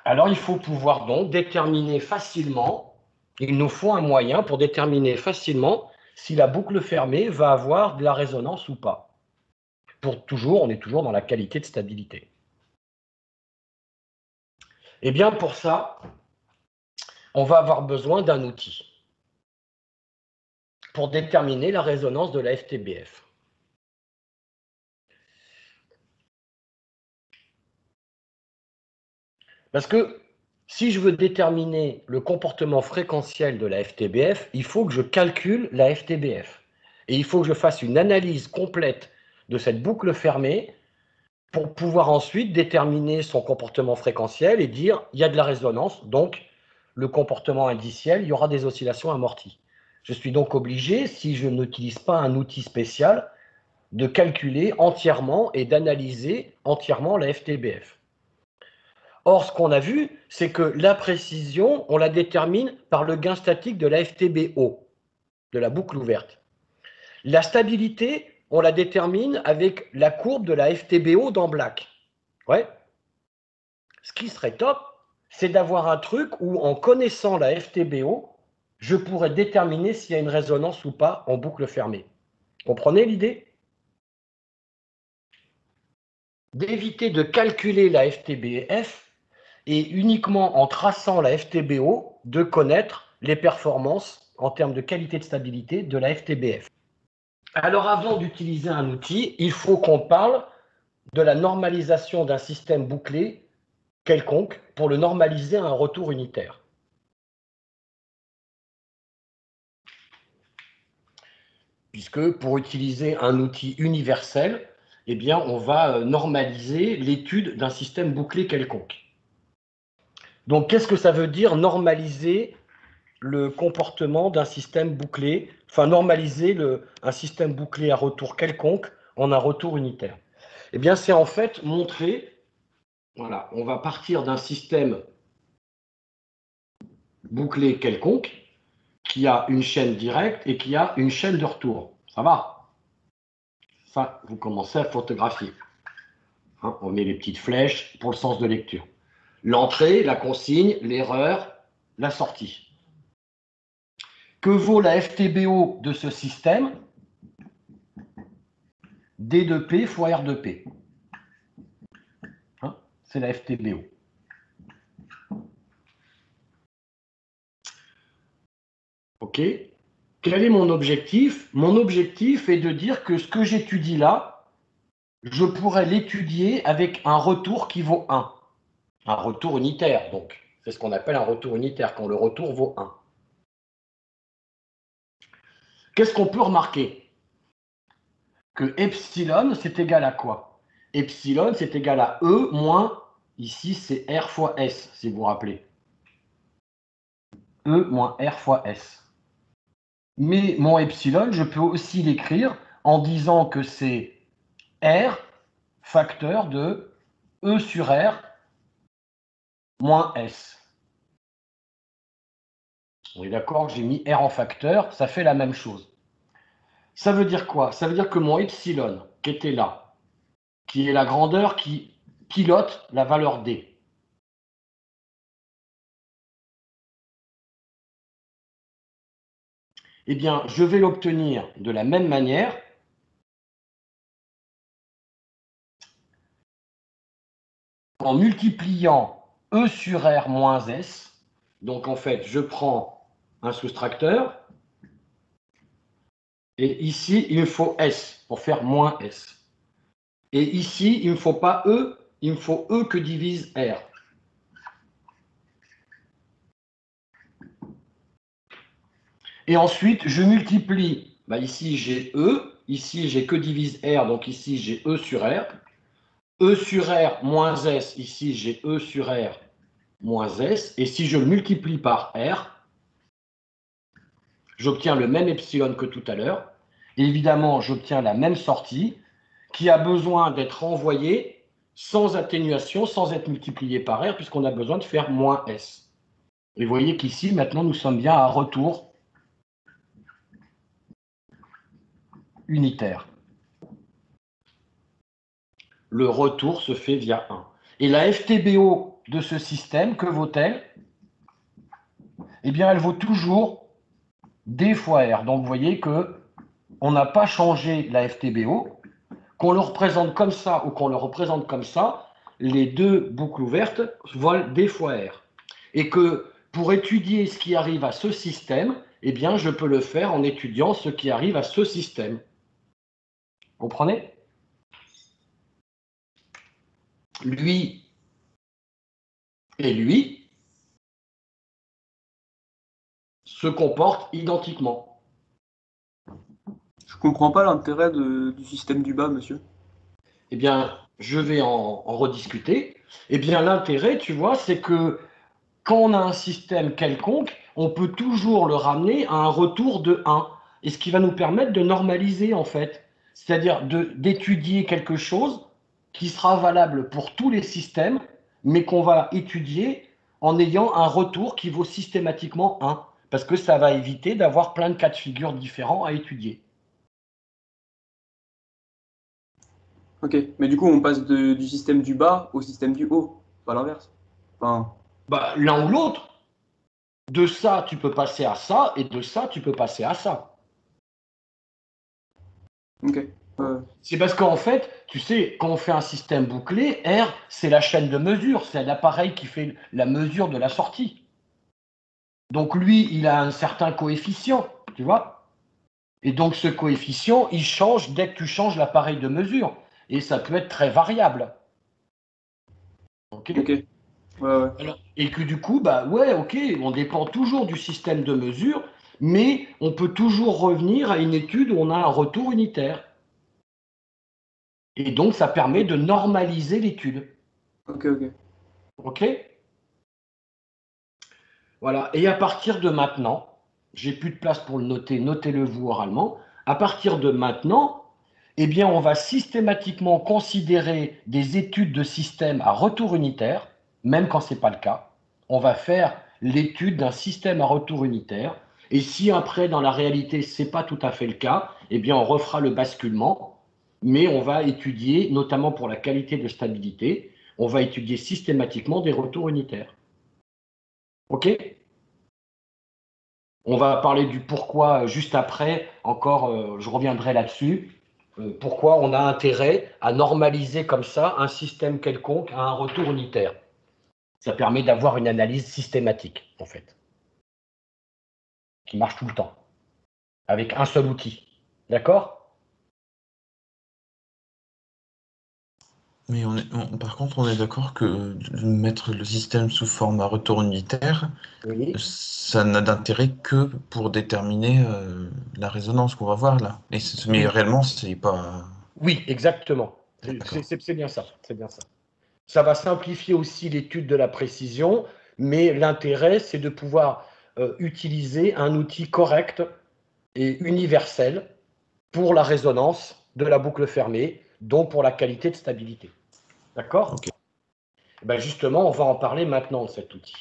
Alors, il faut pouvoir donc déterminer facilement, il nous faut un moyen pour déterminer facilement si la boucle fermée va avoir de la résonance ou pas. On est toujours dans la qualité de stabilité. Eh bien, pour ça, on va avoir besoin d'un outil pour déterminer la résonance de la FTBF. Parce que si je veux déterminer le comportement fréquentiel de la FTBF, il faut que je calcule la FTBF. Et il faut que je fasse une analyse complète de cette boucle fermée pour pouvoir ensuite déterminer son comportement fréquentiel et dire il y a de la résonance, donc le comportement indiciel, il y aura des oscillations amorties. Je suis donc obligé, si je n'utilise pas un outil spécial, de calculer entièrement et d'analyser entièrement la FTBF. Or, ce qu'on a vu, c'est que la précision, on la détermine par le gain statique de la FTBO, de la boucle ouverte. La stabilité, on la détermine avec la courbe de la FTBO dans Black. Ouais. Ce qui serait top, c'est d'avoir un truc où, en connaissant la FTBO, je pourrais déterminer s'il y a une résonance ou pas en boucle fermée. Comprenez l'idée? D'éviter de calculer la FTBF et uniquement en traçant la FTBO, de connaître les performances en termes de qualité de stabilité de la FTBF. Alors avant d'utiliser un outil, il faut qu'on parle de la normalisation d'un système bouclé quelconque pour le normaliser à un retour unitaire. Puisque pour utiliser un outil universel, eh bien, on va normaliser l'étude d'un système bouclé quelconque. Donc, qu'est-ce que ça veut dire normaliser le comportement d'un système bouclé, enfin normaliser un système bouclé à retour quelconque en un retour unitaire? Eh bien, c'est en fait montrer, voilà, on va partir d'un système bouclé quelconque qui a une chaîne directe et qui a une chaîne de retour. Ça va? Ça, vous commencez à photographier. Hein, on met les petites flèches pour le sens de lecture. L'entrée, la consigne, l'erreur, la sortie. Que vaut la FTBO de ce système? D de P fois R de P. Hein, c'est la FTBO. OK. Quel est mon objectif? Mon objectif est de dire que ce que j'étudie là, je pourrais l'étudier avec un retour qui vaut 1. Un retour unitaire, donc. C'est ce qu'on appelle un retour unitaire, quand le retour vaut 1. Qu'est-ce qu'on peut remarquer? Que epsilon, c'est égal à quoi? Epsilon, c'est égal à E moins, ici, c'est R fois S, si vous vous rappelez. E moins R fois S. Mais mon epsilon, je peux aussi l'écrire en disant que c'est R facteur de E sur R moins S. On est d'accord que j'ai mis R en facteur, ça fait la même chose. Ça veut dire quoi? Ça veut dire que mon epsilon, qui était là, qui est la grandeur qui pilote la valeur D, eh bien, je vais l'obtenir de la même manière en multipliant E sur R moins S. Donc, en fait, je prends un soustracteur, et ici, il me faut S pour faire moins S. Et ici, il ne me faut pas E, il me faut E que divise R. Et ensuite, je multiplie. Bah, ici, j'ai E. Ici, j'ai que divise R. Donc ici, j'ai E sur R. E sur R moins S. Ici, j'ai E sur R moins S. Et si je le multiplie par R, j'obtiens le même epsilon que tout à l'heure. Et évidemment, j'obtiens la même sortie qui a besoin d'être envoyée sans atténuation, sans être multipliée par R, puisqu'on a besoin de faire moins S. Et vous voyez qu'ici, maintenant, nous sommes bien à retour unitaire. Le retour se fait via 1. Et la FTBO de ce système, que vaut-elle? Eh bien, elle vaut toujours D fois R. Donc, vous voyez qu'on n'a pas changé la FTBO. Qu'on le représente comme ça ou qu'on le représente comme ça, les deux boucles ouvertes valent D fois R. Et que pour étudier ce qui arrive à ce système, eh bien, je peux le faire en étudiant ce qui arrive à ce système. Vous comprenez? Lui et lui se comportent identiquement. Je comprends pas l'intérêt du système du bas, monsieur. Eh bien, je vais en rediscuter. Eh bien, l'intérêt, tu vois, c'est que quand on a un système quelconque, on peut toujours le ramener à un retour de 1. Et ce qui va nous permettre de normaliser, en fait. C'est-à-dire d'étudier quelque chose qui sera valable pour tous les systèmes, mais qu'on va étudier en ayant un retour qui vaut systématiquement 1. Parce que ça va éviter d'avoir plein de cas de figure différents à étudier. Ok, mais du coup, on passe du système du bas au système du haut, pas l'inverse. Enfin, Bah, l'un ou l'autre. De ça, tu peux passer à ça, et de ça, tu peux passer à ça. ok. C'est parce qu'en fait, tu sais, quand on fait un système bouclé, R, c'est la chaîne de mesure, c'est l'appareil qui fait la mesure de la sortie. Donc lui, il a un certain coefficient, tu vois. Et donc ce coefficient, il change dès que tu changes l'appareil de mesure. Et ça peut être très variable. Ok. Ok. Ouais. Alors, et que du coup, bah ouais, ok, on dépend toujours du système de mesure, mais on peut toujours revenir à une étude où on a un retour unitaire. Et donc ça permet de normaliser l'étude. Ok. Ok. Voilà. Et à partir de maintenant, j'ai plus de place pour le noter, notez-le vous oralement. À partir de maintenant, eh bien, on va systématiquement considérer des études de système à retour unitaire, même quand ce n'est pas le cas. On va faire l'étude d'un système à retour unitaire. Et si après, dans la réalité, ce n'est pas tout à fait le cas, eh bien, on refera le basculement, mais on va étudier, notamment pour la qualité de stabilité, on va étudier systématiquement des retours unitaires. OK? On va parler du pourquoi juste après, encore, je reviendrai là-dessus. Pourquoi on a intérêt à normaliser comme ça un système quelconque à un retour unitaire. Ça permet d'avoir une analyse systématique, en fait, qui marche tout le temps, avec un seul outil. D'accord? Mais par contre, on est d'accord que de mettre le système sous forme à retour unitaire, Oui. ça n'a d'intérêt que pour déterminer la résonance qu'on va voir là. Mais Oui, réellement, c'est pas. oui, exactement. D'accord. C'est bien ça. C'est bien ça. Ça va simplifier aussi l'étude de la précision, mais l'intérêt, c'est de pouvoir utiliser un outil correct et universel pour la résonance de la boucle fermée, donc pour la qualité de stabilité. D'accord? Ok. Ben justement, on va en parler maintenant de cet outil.